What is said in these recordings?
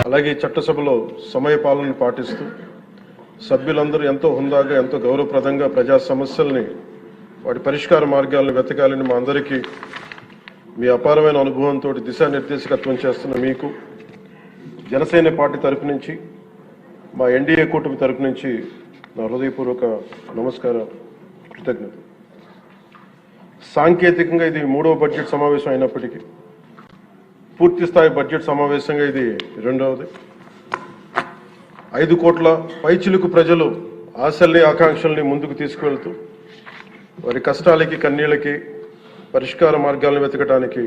అలాగే చట్టసభలో సమయపాలన పాటిస్తూ సభ్యులందరూ ఎంతో హుందాగా ఎంతో గౌరవప్రదంగా ప్రజా సమస్యల్ని వాటి పరిష్కార మార్గాలను వెతకాలని మా అందరికీ మీ అపారమైన అనుభవంతో దిశానిర్దేశకత్వం చేస్తున్న మీకు జనసేన పార్టీ తరపు నుంచి మా ఎన్డీఏ కూటమి తరపు నుంచి నా హృదయపూర్వక నమస్కారం, కృతజ్ఞత. సాంకేతికంగా ఇది 3వ బడ్జెట్ సమావేశం అయినప్పటికీ పూర్తి స్థాయి బడ్జెట్ సమావేశంగా ఇది 2వది. 5 కోట్ల పైచిలుకు ప్రజలు ఆశల్ని ఆకాంక్షల్ని ముందుకు తీసుకువెళ్తూ వారి కష్టాలకి కన్నీళ్ళకి పరిష్కార మార్గాలను వెతకడానికి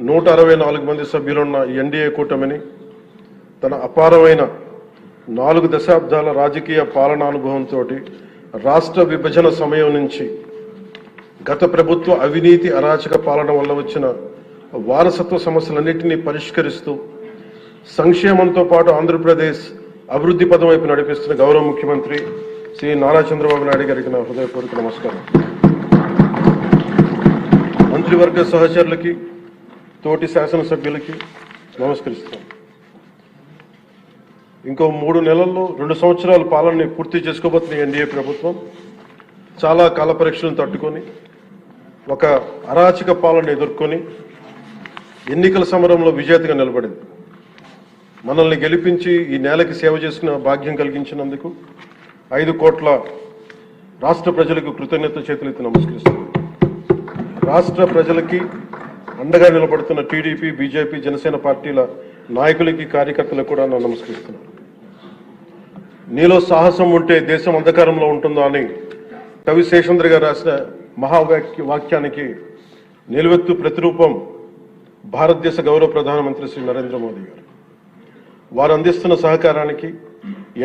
164 మంది సభ్యులున్న ఎన్డీఏ కూటమిని తన అపారమైన 4 దశాబ్దాల రాజకీయ పాలనానుభవంతో రాష్ట్ర విభజన సమయం నుంచి గత ప్రభుత్వ అవినీతి అరాచక పాలన వల్ల వచ్చిన వారసత్వ సమస్యలన్నింటినీ పరిష్కరిస్తూ సంక్షేమంతో పాటు ఆంధ్రప్రదేశ్ అభివృద్ధి పదం వైపు నడిపిస్తున్న గౌరవ ముఖ్యమంత్రి శ్రీ నారా చంద్రబాబు నాయుడు గారికి నా హృదయపూర్వక నమస్కారం. మంత్రివర్గ సహచరులకి తోటి శాసనసభ్యులకి నమస్కరిస్తాను. ఇంకో 3 నెలల్లో 2 సంవత్సరాల పాలనని పూర్తి చేసుకోబోతున్న ఎన్డీఏ ప్రభుత్వం చాలా కాల పరీక్షలను తట్టుకొని ఒక అరాచక పాలన ఎదుర్కొని ఎన్నికల సమరంలో విజేతగా నిలబడింది. మనల్ని గెలిపించి ఈ నేలకి సేవ చేసిన భాగ్యం కలిగించినందుకు 5 కోట్ల రాష్ట్ర ప్రజలకు కృతజ్ఞత చేతులెత్తి నమస్కరిస్తున్నాను. రాష్ట్ర ప్రజలకి అండగా నిలబడుతున్న టీడీపీ, బీజేపీ, జనసేన పార్టీల నాయకులకి, కార్యకర్తలకు కూడా నేను నమస్కరిస్తున్నాను. నీలో సాహసం ఉంటే దేశం అంధకారంలో ఉంటుందో అని కవి శేషేంద్ర గారు రాసిన వాక్యానికి నిలువెత్తు ప్రతిరూపం భారతదేశ గౌరవ ప్రధానమంత్రి శ్రీ నరేంద్ర మోదీ గారు. వారు అందిస్తున్న సహకారానికి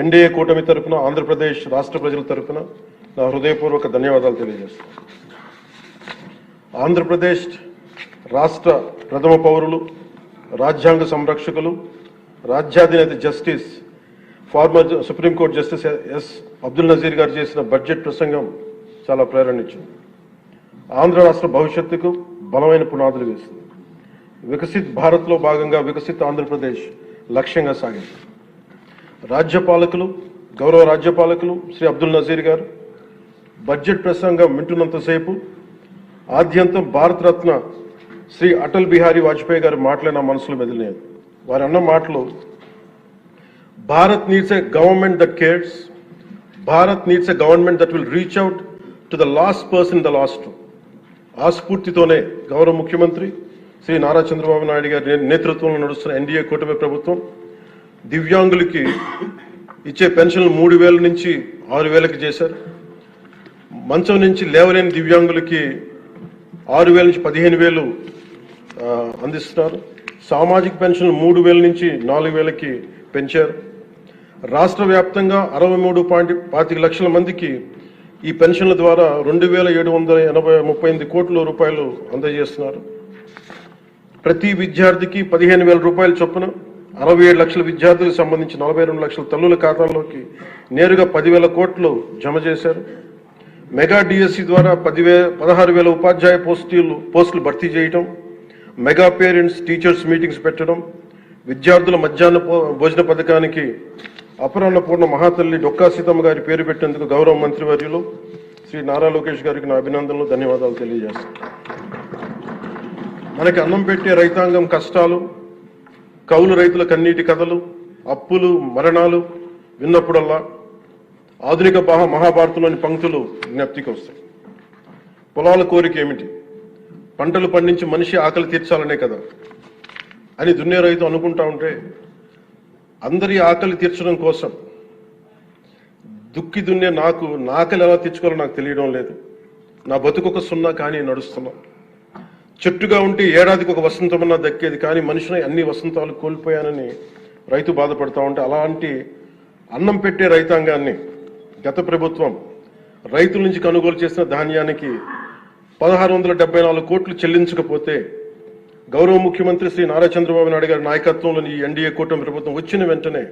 ఎన్డీఏ కూటమి తరఫున, ఆంధ్రప్రదేశ్ రాష్ట్ర ప్రజల తరఫున నా హృదయపూర్వక ధన్యవాదాలు తెలియజేస్తున్నాను. ఆంధ్రప్రదేశ్ రాష్ట్ర ప్రథమ పౌరులు, రాజ్యాంగ సంరక్షకులు, రాజ్యాధినేత justice former Supreme Court justice S Abdul Nazeer గారు చేసిన బడ్జెట్ ప్రసంగం చాలా ప్రేరణించింది. ఆంధ్ర రాష్ట్ర భవిష్యత్తుకు బలమైన పునాదులు వేస్తుంది. వికసిత్ భారత్లో భాగంగా వికసిత్ ఆంధ్రప్రదేశ్ లక్ష్యంగా సాగింది. రాజ్యపాలకులు, గౌరవ రాజ్యపాలకులు శ్రీ అబ్దుల్ నజీర్ గారు బడ్జెట్ ప్రసంగం వింటున్నంతసేపు ఆద్యంతం భారతరత్న శ్రీ అటల్ బిహారీ వాజ్పేయి గారు మాటలే నా మనసులో మెదిలినాయి. వారు అన్న మాటలు, Bharat needs a government that cares, Bharat needs a government that will reach out to the last person in the last. ఆ స్ఫూర్తితోనే గౌరవ ముఖ్యమంత్రి శ్రీ నారా చంద్రబాబు నాయుడు గారి నేతృత్వంలో నడుస్తున్న ఎన్డీఏ కూటమి ప్రభుత్వం దివ్యాంగులకి ఇచ్చే పెన్షన్లు 3,000 నుంచి 6,000కి చేశారు. మంచం నుంచి లేవలేని దివ్యాంగులకి 6,000 నుంచి 15,000 అందిస్తున్నారు. సామాజిక పెన్షన్లు 3,000 నుంచి 4,000కి పెంచారు. రాష్ట్ర వ్యాప్తంగా 63.25 లక్షల మందికి ఈ పెన్షన్ల ద్వారా 2,738 కోట్ల రూపాయలు అందజేస్తున్నారు. ప్రతి విద్యార్థికి 15,000 రూపాయల చొప్పున 67 లక్షల విద్యార్థులకు సంబంధించి 42 లక్షల తల్లుల ఖాతాల్లోకి నేరుగా 10,000 కోట్లు జమ చేశారు. మెగా డిఎస్సి ద్వారా 16,000 ఉపాధ్యాయ పోస్టులు భర్తీ చేయడం, మెగా పేరెంట్స్ టీచర్స్ మీటింగ్స్ పెట్టడం, విద్యార్థుల మధ్యాహ్న భోజన పథకానికి అపరాహ్న పూర్ణ మహాతల్లి డొక్కా సీతమ్మ గారి పేరు పెట్టేందుకు గౌరవ మంత్రివర్యులు శ్రీ నారా లోకేష్ గారికి నా అభినందనలు, ధన్యవాదాలు తెలియజేస్తాను. మనకి అన్నం పెట్టే రైతాంగం కష్టాలు, కౌలు రైతుల కన్నీటి కథలు, అప్పులు, మరణాలు విన్నప్పుడల్లా ఆధునిక మహాభారతంలోని పంక్తులు జ్ఞప్తికి వస్తాయి. పొలాల కోరిక ఏమిటి? పంటలు పండించి మనిషి ఆకలి తీర్చాలనే కదా అని దున్నే రైతు అనుకుంటా ఉంటే, అందరి ఆకలి తీర్చడం కోసం దుక్కి దున్నే నా ఆకలి ఎలా తీర్చుకోవాలో నాకు తెలియడం లేదు. నా బతుకొక సున్నా కానీ నడుస్తున్నా. చెట్టుగా ఉంటే ఏడాదికి ఒక వసంతమన్నా దక్కేది, కానీ మనిషిని అన్ని వసంతాలు కోల్పోయానని రైతు బాధపడతా ఉంటే, అలాంటి అన్నం పెట్టే రైతాంగాన్ని గత ప్రభుత్వం రైతుల నుంచి కొనుగోలు చేసిన ధాన్యానికి 1,674 కోట్లు చెల్లించకపోతే గౌరవ ముఖ్యమంత్రి శ్రీ నారా చంద్రబాబు నాయుడు గారి నాయకత్వంలోని ఈ ఎన్డీఏ కూటమి ప్రభుత్వం వచ్చిన వెంటనే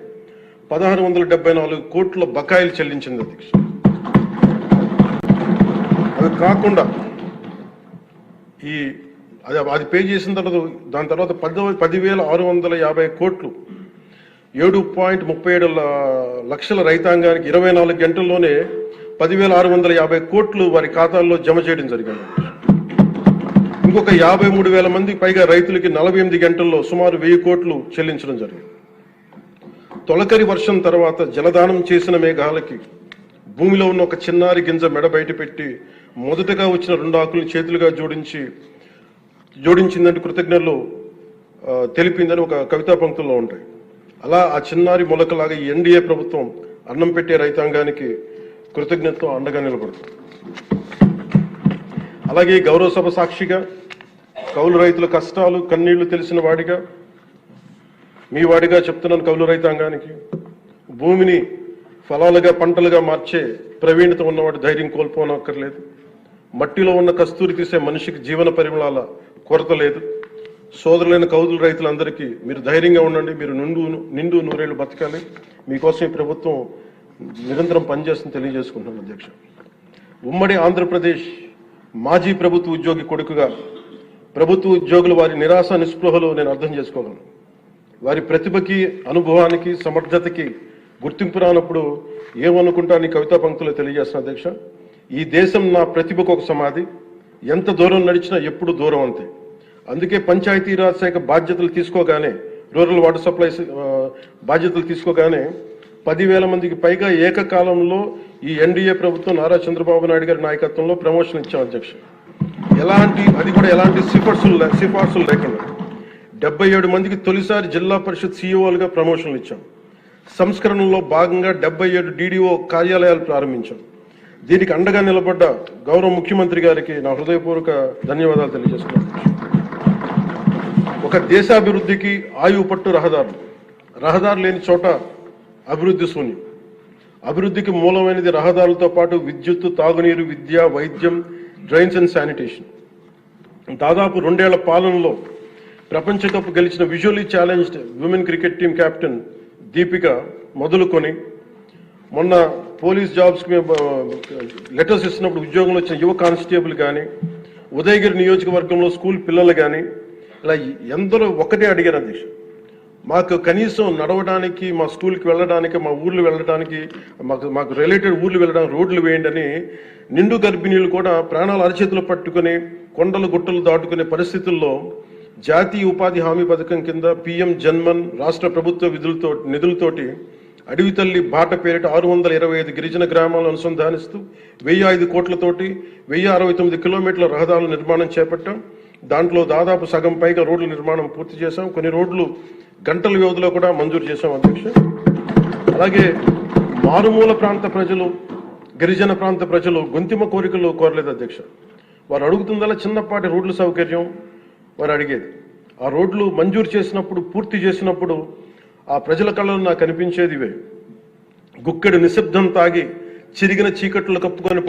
1,674 కోట్ల బకాయిలు చెల్లించింది అధ్యక్ష. అవి కాకుండా అది పే చేసిన తర్వాత దాని తర్వాత 10,650 కోట్లు 7.37 లక్షల రైతాంగానికి 24 గంటల్లోనే 10,650 కోట్లు వారి ఖాతాల్లో జమ చేయడం జరిగింది. ఇంకొక 53,000 మంది పైగా రైతులకి 48 గంటల్లో సుమారు 1000 కోట్లు చెల్లించడం జరిగింది. తొలకరి వర్షం తర్వాత జలదానం చేసిన మేఘాలకి భూమిలో ఉన్న ఒక చిన్నారి గింజ మెడ బయట పెట్టి మొదటగా వచ్చిన 2 ఆకులను చేతులుగా జోడించిందంటే కృతజ్ఞతలు తెలిపిందని ఒక కవితా పంక్తుల్లో ఉంటాయి. అలా ఆ చిన్నారి మొలకలాగా ఈ ఎన్డీఏ ప్రభుత్వం అన్నం పెట్టే రైతాంగానికి కృతజ్ఞతతో అండగా నిలబడుతుంది. అలాగే గౌరవ సభ సాక్షిగా కౌలు రైతుల కష్టాలు కన్నీళ్లు తెలిసిన వాడిగా మీ వాడిగా చెప్తున్నాను. కౌలు రైతాంగానికి భూమిని ఫలాలుగా పంటలుగా మార్చే ప్రవీణత ఉన్నవాడు ధైర్యం కోల్పోనక్కర్లేదు. మట్టిలో ఉన్న కస్తూరి తీసే మనిషికి జీవన పరిమళాల కొరత లేదు. సోదరులైన కౌలు రైతులందరికీ మీరు ధైర్యంగా ఉండండి. మీరు నిండు నూరేళ్లు బతకాలి. మీకోసం ఈ ప్రభుత్వం నిరంతరం పనిచేస్తుందని తెలియజేసుకుంటున్నాను అధ్యక్ష. ఉమ్మడి ఆంధ్రప్రదేశ్ మాజీ ప్రభుత్వ ఉద్యోగి కొడుకుగా ప్రభుత్వ ఉద్యోగులు వారి నిరాశ నిస్పృహలు నేను అర్థం చేసుకోగలను. వారి ప్రతిభకి అనుభవానికి సమర్థతకి గుర్తింపు రానప్పుడు ఏమనుకుంటాను ఈ కవితా పంక్తులు తెలియజేస్తున్న అధ్యక్ష. ఈ దేశం నా ప్రతిభకు ఒక సమాధి, ఎంత దూరం నడిచినా ఎప్పుడు దూరం అంతే. అందుకే పంచాయతీరాజ్ శాఖ బాధ్యతలు తీసుకోగానే, రూరల్ వాటర్ సప్లైస్ బాధ్యతలు తీసుకోగానే 10,000 మందికి పైగా ఏకకాలంలో ఈ ఎన్డీఏ ప్రభుత్వం నారా చంద్రబాబు నాయుడు గారి నాయకత్వంలో ప్రమోషన్ ఇచ్చాం అధ్యక్ష. అది కూడా ఎలాంటి సిఫార్సులు లేకుండా 77 మందికి తొలిసారి జిల్లా పరిషత్ సీఈఓలుగా ప్రమోషన్లు ఇచ్చాం. సంస్కరణలో భాగంగా 77 డీడీఓ కార్యాలయాలు ప్రారంభించాం. దీనికి అండగా నిలబడ్డ గౌరవ ముఖ్యమంత్రి గారికి నా హృదయపూర్వక ధన్యవాదాలు తెలియజేస్తున్నాను. ఒక దేశాభివృద్ధికి ఆయువు పట్టు రహదారు లేని చోట అభివృద్ధి శూన్యం. అభివృద్ధికి మూలమైనది రహదారులతో పాటు విద్యుత్తు, తాగునీరు, విద్య, వైద్యం, డ్రైన్స్ అండ్ శానిటేషన్. దాదాపు 2 ఏళ్ల పాలనలో ప్రపంచ కప్ గెలిచిన visually challenged women cricket team captain Deepika మొదలుకొని మొన్న పోలీస్ జాబ్స్కి లెటర్స్ ఇస్తున్నప్పుడు ఉద్యోగంలో వచ్చిన యువ కానిస్టేబుల్ కానీ, ఉదయగిరి నియోజకవర్గంలో స్కూల్ పిల్లలు కానీ, ఇలా ఎందరో ఒకటే అడిగారు అధ్యక్ష. మాకు కనీసం నడవడానికి, మా స్కూల్కి వెళ్ళడానికి, మా ఊర్లు వెళ్ళడానికి, మాకు రిలేటెడ్ ఊర్లు వెళ్ళడానికి రోడ్లు వేయండి అని నిండు గర్భిణీలు కూడా ప్రాణాలు అరచేతులు పట్టుకుని కొండలు గుట్టలు దాటుకునే పరిస్థితుల్లో జాతీయ ఉపాధి హామీ పథకం కింద పిఎం జన్మన్ రాష్ట్ర ప్రభుత్వ నిధులతోటి అడవి తల్లి బాట పేరిట 625 గిరిజన గ్రామాలను అనుసంధానిస్తూ 1005 కోట్లతోటి 1069 కిలోమీటర్ల రహదారుల నిర్మాణం చేపట్టాం. దాంట్లో దాదాపు సగం పైగా రోడ్ల నిర్మాణం పూర్తి చేశాం. కొన్ని రోడ్లు గంటల వ్యవధిలో కూడా మంజూరు చేశాం అధ్యక్ష. అలాగే మారుమూల ప్రాంత ప్రజలు, గిరిజన ప్రాంత ప్రజలు గొంతిమ కోరికలు కోరలేదు అధ్యక్ష. వారు అడుగుతుందల్లా చిన్నపాటి రోడ్ల సౌకర్యం వారు అడిగేది. ఆ రోడ్లు మంజూరు చేసినప్పుడు, పూర్తి చేసినప్పుడు ఆ ప్రజల కళ్ళలో నాకు కనిపించేది ఇవే. గుక్కెడు నిశ్శబ్దం తాగి చిరిగిన చీకట్లు కప్పుకొని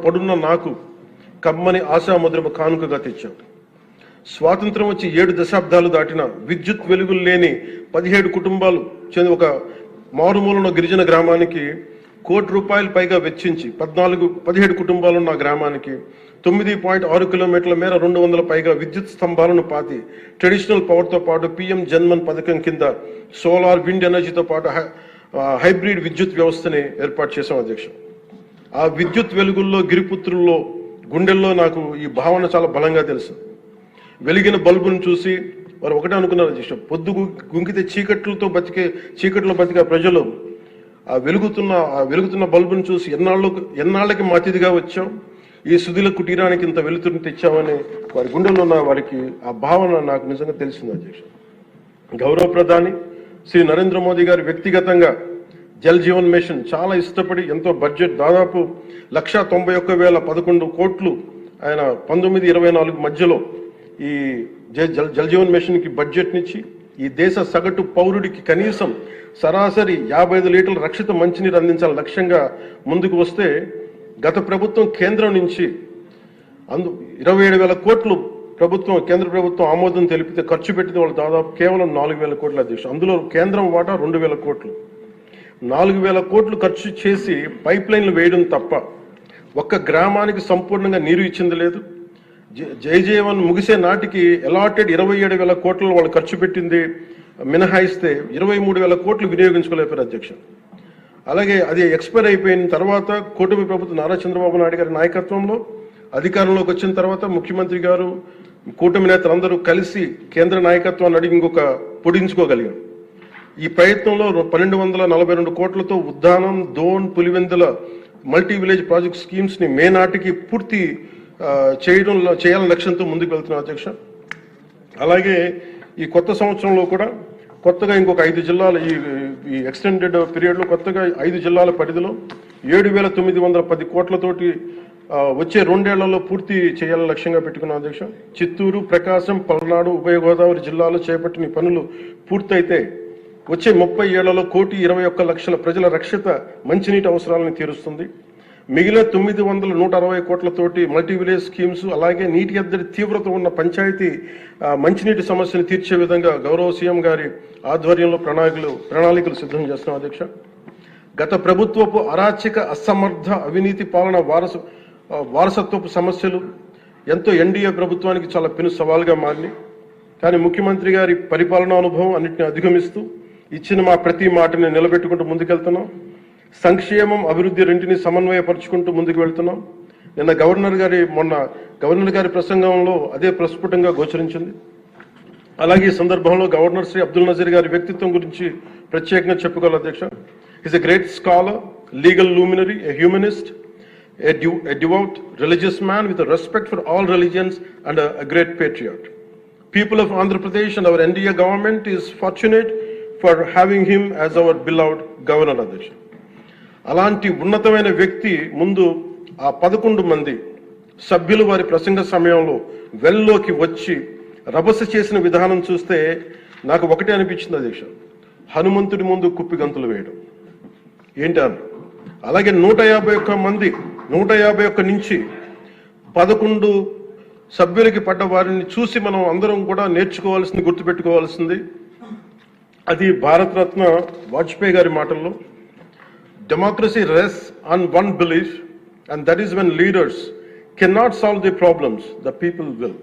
పడున్న నాకు కమ్మని ఆశాముద్రమ కానుకగా తెచ్చాం. స్వాతంత్రం వచ్చి 7 దశాబ్దాలు దాటిన విద్యుత్ వెలుగులు లేని 17 కుటుంబాలు చెంది ఒక మారుమూలన గిరిజన గ్రామానికి ₹1 కోటి పైగా వెచ్చించి 17 కుటుంబాలు ఉన్న గ్రామానికి 9.6 కిలోమీటర్ల మేర 200 పైగా విద్యుత్ స్తంభాలను పాతి ట్రెడిషనల్ పవర్తో పాటు పిఎం జన్మన్ పథకం కింద సోలార్, విండ్ ఎనర్జీతో పాటు హైబ్రిడ్ విద్యుత్ వ్యవస్థని ఏర్పాటు చేశాం అధ్యక్ష. ఆ విద్యుత్ వెలుగుల్లో, గిరిపుత్రుల్లో, గుండెల్లో నాకు ఈ భావన చాలా బలంగా తెలుసు. వెలిగిన బల్బును చూసి వారు ఒకటే అనుకున్నారు అధ్యక్ష, పొద్దు గుంకితే చీకట్లో బతికే ప్రజలు ఆ వెలుగుతున్న బల్బును చూసి ఎన్నాళ్ళకి మా అతిథిగా వచ్చాం, ఈ సుధీల కుటీరానికి ఇంత వెలుతురుని తెచ్చామని వారి గుండెల్లో ఉన్న వారికి ఆ భావన నాకు నిజంగా తెలిసింది అధ్యక్ష. గౌరవ ప్రధాని శ్రీ నరేంద్ర మోదీ గారు వ్యక్తిగతంగా జల్ జీవన్ మిషన్ చాలా ఇష్టపడి ఎంతో బడ్జెట్ దాదాపు 191,011 కోట్లు ఆయన 1924 మధ్యలో ఈ జల్ జీవన్ మిషన్కి బడ్జెట్నిచ్చి ఈ దేశ సగటు పౌరుడికి కనీసం సరాసరి 55 లీటర్ల రక్షిత మంచినీరు అందించాలని లక్ష్యంగా ముందుకు వస్తే గత ప్రభుత్వం కేంద్రం నుంచి 27,000 కోట్లు కేంద్ర ప్రభుత్వం ఆమోదం తెలిపితే ఖర్చు పెట్టింది వాళ్ళు దాదాపు కేవలం 4,000 కోట్ల అధ్యక్షుడు. అందులో కేంద్రం వాటా 2,000 కోట్లు. 4,000 కోట్లు ఖర్చు చేసి పైప్ లైన్లు వేయడం తప్ప ఒక్క గ్రామానికి సంపూర్ణంగా నీరు ఇచ్చింది లేదు. జైజీవన్ ముగిసే నాటికి అలాటెడ్ 27,000 కోట్లు వాళ్ళు ఖర్చు పెట్టింది మినహాయిస్తే 23,000 కోట్లు వినియోగించుకోలేపారు అధ్యక్ష. అలాగే అది ఎక్స్పైర్ అయిపోయిన తర్వాత కూటమి ప్రభుత్వం నారా చంద్రబాబు నాయుడు గారి నాయకత్వంలో అధికారంలోకి వచ్చిన తర్వాత ముఖ్యమంత్రి గారు కూటమి నేతలందరూ కలిసి కేంద్ర నాయకత్వాన్ని అడిగి ఇంకొక పొడించుకోగలిగాం. ఈ ప్రయత్నంలో 1242 కోట్లతో Uddanam, Dhone, Pulivendula multi village project schemes ని మే నాటికి పూర్తి చేయాలని లక్ష్యంతో ముందుకు వెళ్తున్నాం అధ్యక్ష. అలాగే ఈ కొత్త సంవత్సరంలో కూడా కొత్తగా ఇంకొక 5 జిల్లాలు ఈ ఎక్స్టెండెడ్ పీరియడ్ లో కొత్తగా 5 జిల్లాల పరిధిలో 7,910 కోట్లతోటి వచ్చే 2 ఏళ్లలో పూర్తి చేయాలని లక్ష్యంగా పెట్టుకున్నాం అధ్యక్ష. చిత్తూరు, ప్రకాశం, పల్నాడు, ఉభయ గోదావరి జిల్లాలో చేపట్టిన పనులు పూర్తయితే వచ్చే 30 ఏళ్లలో 1,21,00,000 ప్రజల రక్షిత మంచినీటి అవసరాలను తీరుస్తుంది. మిగిలిన 960 కోట్లతోటి మల్టీ విలేజ్ స్కీమ్స్, అలాగే నీటి ఎద్దడి తీవ్రత ఉన్న పంచాయతీ మంచినీటి సమస్యను తీర్చే విధంగా గౌరవ సీఎం గారి ఆధ్వర్యంలో ప్రణాళికలు సిద్ధం చేస్తున్నాం అధ్యక్ష. గత ప్రభుత్వపు అరాచక, అసమర్థ, అవినీతి పాలన వారసత్వపు సమస్యలు ఎంతో ఎన్డీఏ ప్రభుత్వానికి చాలా పెను సవాల్గా మారినాయి. కానీ ముఖ్యమంత్రి గారి పరిపాలనా అనుభవం అన్నింటినీ అధిగమిస్తూ ఇచ్చిన మా ప్రతి మాటని నిలబెట్టుకుంటూ ముందుకెళ్తున్నాం. సంక్షేమం, అభివృద్ధి రెంటిని సమన్వయపరుచుకుంటూ ముందుకు వెళ్తున్నాం. మొన్న గవర్నర్ గారి ప్రసంగంలో అదే ప్రస్ఫుటంగా గోచరించింది. అలాగే ఈ సందర్భంలో గవర్నర్ శ్రీ అబ్దుల్ నజీర్ గారి వ్యక్తిత్వం గురించి ప్రత్యేకంగా చెప్పుకోవాలి అధ్యక్ష. Is a great scholar, legal luminary, a humanist, a devout religious man with a respect for all religions and a great patriot. People of Andhra Pradesh and our NDA government is fortunate for having him as our beloved governor అధ్యక్ష. అలాంటి ఉన్నతమైన వ్యక్తి ముందు ఆ 11 మంది సభ్యులు వారి ప్రసంగ సమయంలో వెల్లోకి వచ్చి రభస చేసిన విధానం చూస్తే నాకు ఒకటే అనిపించింది అధ్యక్ష, హనుమంతుడి ముందు కుప్పి గంతులు వేయడం ఏంటి అన్న. అలాగే 151 నుంచి 11 సభ్యులకి పడ్డ వారిని చూసి మనం అందరం కూడా నేర్చుకోవాల్సింది, గుర్తుపెట్టుకోవాల్సింది అది భారతరత్న వాజ్పేయి గారి మాటల్లో, democracy రెsts on one belief, and that is when leaders cannot solve the problems, the people will.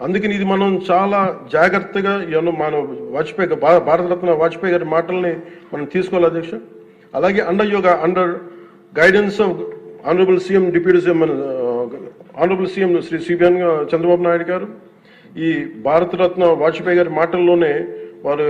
అందుకని ఇది మనం చాలా జాగ్రత్తగా మన భారతరత్న వాజ్పేయి గారి మాటల్ని మనం తీసుకోవాలి అధ్యక్ష. అలాగే under guidance of honourable CM deputy CM honourable CM Shri CBN Chandrababu Naidu గారు ఈ భారతరత్న వాజ్పేయి గారి మాటల్లోనే వారు